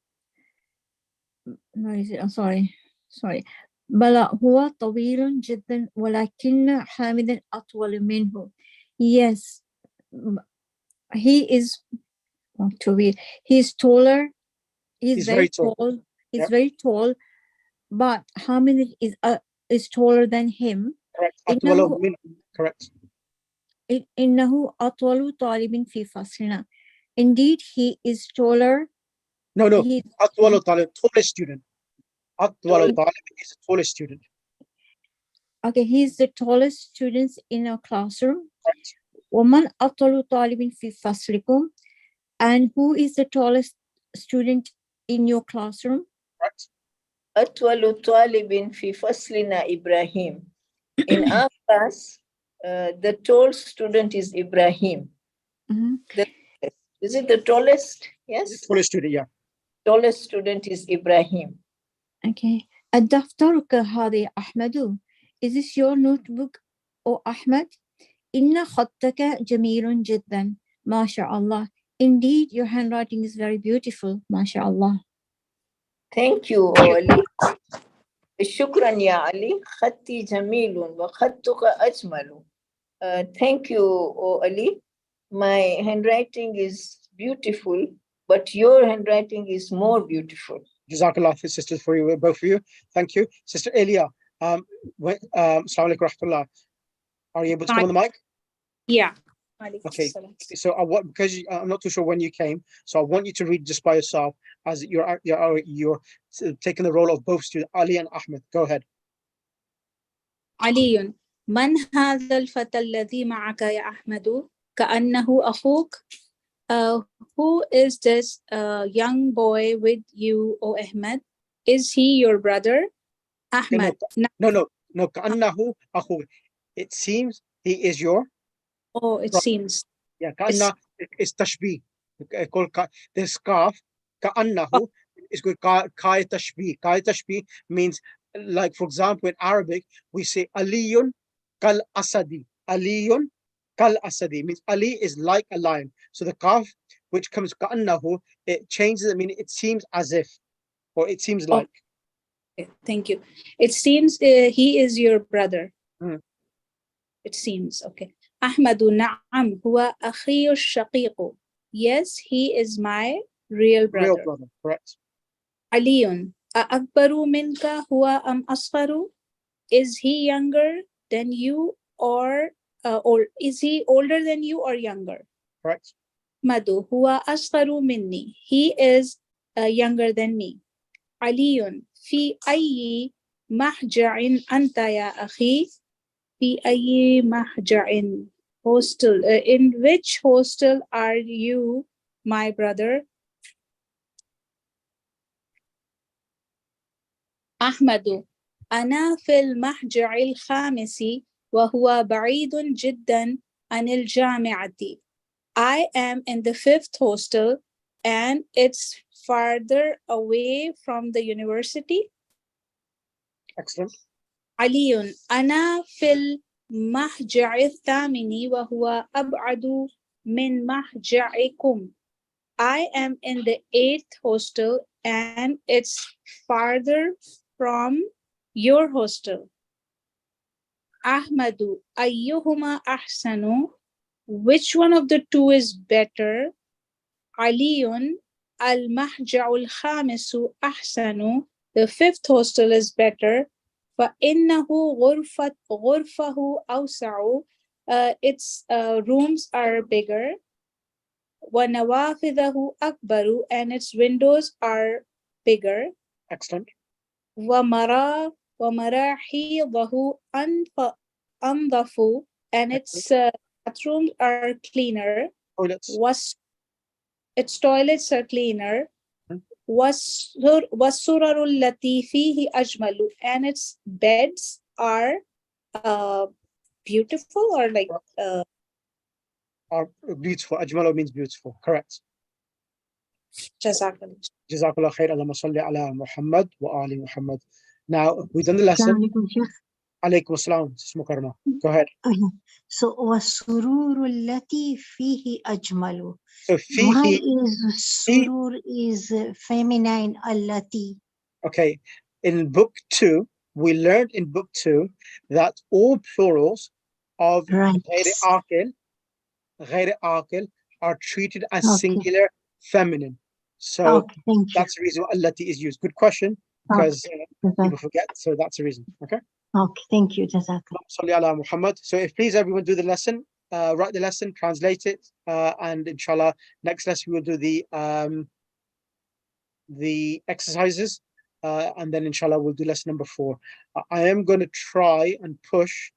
No, is it? Sorry. بلى هو طويل جدا ولكن حامد أطول منه. Yes, he is طويل. He is taller. He's very tall. He's very tall, but Hamid is taller than him. Correct. Correct. إنه أطول طالب في فصلنا. Indeed, he is taller. No. أطول طالب, tallest student. أطول طالب is the tallest student. Okay, he's the tallest student in our classroom. ومن أطول طالب في فصلكم? And who is the tallest student in your classroom? أطول طالب في فصلنا إبراهيم. In our class, the tall student is Ibrahim. Is it the tallest? Yes. The tallest student, yeah. Tallest student is Ibrahim. Okay. الدفتر هذا أحمد. Is this your notebook, or Ahmed? إن خطك جميل جدا. MashaAllah. Indeed, your handwriting is very beautiful. MashaAllah. Thank you, Ali. شكرا يا علي خطي جميل وخطك أجمل. Thank you, Ali. My handwriting is beautiful, but your handwriting is more beautiful. Jazakallah, sisters, for you, both of you. Thank you. Sister Elia, Assalamu alaikum rahmatullah. Are you able to come on the mic? Yeah. Okay, so because I'm not too sure when you came, so I want you to read just by yourself, as you're taking the role of both students, Ali and Ahmed. Go ahead. علي من هذا الفتى الذي معك يا أحمد كأنه أخوك. Who is this young boy with you, O Ahmed? Is he your brother? Ahmed. No. كأنه أخوك. It seems he is your. Oh, it seems. Yeah, كأنه is tashbih. This scarf, كأنه is called kai tashbih. Kai tashbih means, like, for example, in Arabic, we say Aliyun kal asadi. Aliyun kal asadi means Ali is like a lion. So the kaf, which comes كأنه, it changes. I mean, it seems as if, or it seems like. Okay, thank you. It seems he is your brother. It seems. Okay. أحمد نعم هو أخي الشقيق. Yes, he is my real brother. Real brother, correct. علي أكبر منك هو أم أصغر? Is he younger than you or is he older than you or younger? Correct. مدو هو أصغر مني. He is younger than me. علي في أي محجع أنت يا أخي؟ في أي محجع hostel. In which hostel are you, my brother? أحمد أنا في المحجع الخامس وهو بعيد جدا عن الجامعة. I am in the 5th hostel and it's farther away from the university. Excellent. علي أنا في المحجع الثامن وهو أبعد من محجعكم. I am in the 8th hostel and it's farther from your hostel. أحمد أيهما أحسن? Which one of the two is better? علي المحجع الخامس أحسن. The 5th hostel is better. فإنه غرفه أوسع. Its rooms are bigger. ونوافذه أكبر, and its windows are bigger. Excellent. ومراحيضه أنظف, and its bathrooms are cleaner. Toilets. Its toilets are cleaner. والسرر التي فيه أجمل, and its beds are beautiful or like are beautiful. Ajmalu means beautiful. Correct. Jazakallah. Jazakallah khair. Allahumma salli ala Muhammad wa ali Muhammad. Now we've done the lesson. Alaykum assalam. Mukarrama. Go ahead. So والسرور التي فيه أجمل. So why fihi is surur is feminine allati? Okay, in book 2, we learned in book 2 that all plurals of غير عاقل are treated as singular feminine. So that's the reason why allati is used. Good question, because people forget, so that's the reason. Okay. Okay, thank you, Jazakallah. Salli ala Muhammad. So if please everyone do the lesson, write the lesson, translate it, and inshallah next lesson we'll do the exercises, and then inshallah we'll do lesson number 4. I am going to try and push.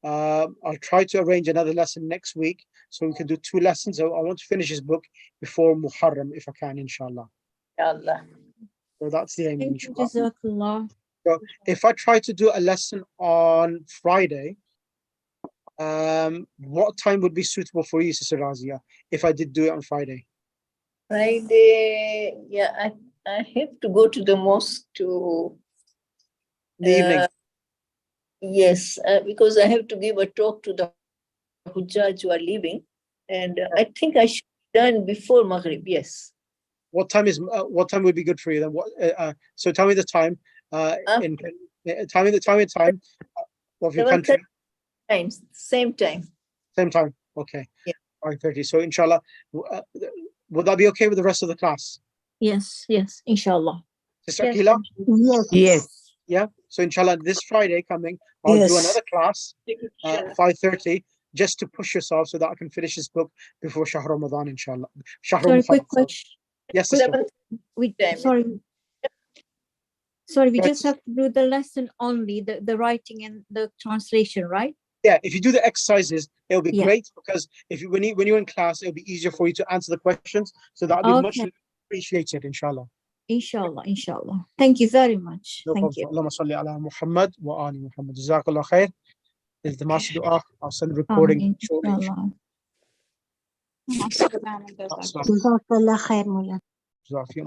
I'll try to arrange another lesson next week so we can do 2 lessons. I want to finish this book before Muharram if I can, inshallah. Inshallah. So that's the aim. Thank you, Inshallah. Jazakallah. So if I try to do a lesson on Friday, what time would be suitable for you, Sister Razia, if I did do it on Friday? Friday, yeah, I have to go to the mosque to the evening. Yes, because I have to give a talk to the Hujjaj who are leaving. And I think I should be done before Maghrib. Yes. What time would be good for you then? So tell me the time. Tell me the time of your 7:30 country. times, same time. Same time. Okay. Yeah. 5:30. So inshallah, would that be okay with the rest of the class? Yes, inshallah. Sister Yes, Akila? Yes. Yeah. So inshallah, this Friday coming, I'll do Yes. another class, 5:30, just to push yourself so that I can finish this book before Shahr Ramadan, inshallah. Shahr Sorry, quick Muharram. question. Yes, sister. Sorry, we Go ahead. just have to do the lesson only, the writing and the translation, right? Yeah, if you do the exercises, it'll be Yeah. great, because when you're in class, it'll be easier for you to answer the questions. So that'll be much Okay. appreciated, inshallah. Inshallah. Thank you very much. No Thank problem. you. Allahumma salli ala Muhammad wa ali Muhammad. Jazakallah khair. There's the master dua. I'll send the recording Ameen. shortly. Inshallah. Assalamu alaikum. Jazakallah khair, Mullah. Jazakallah.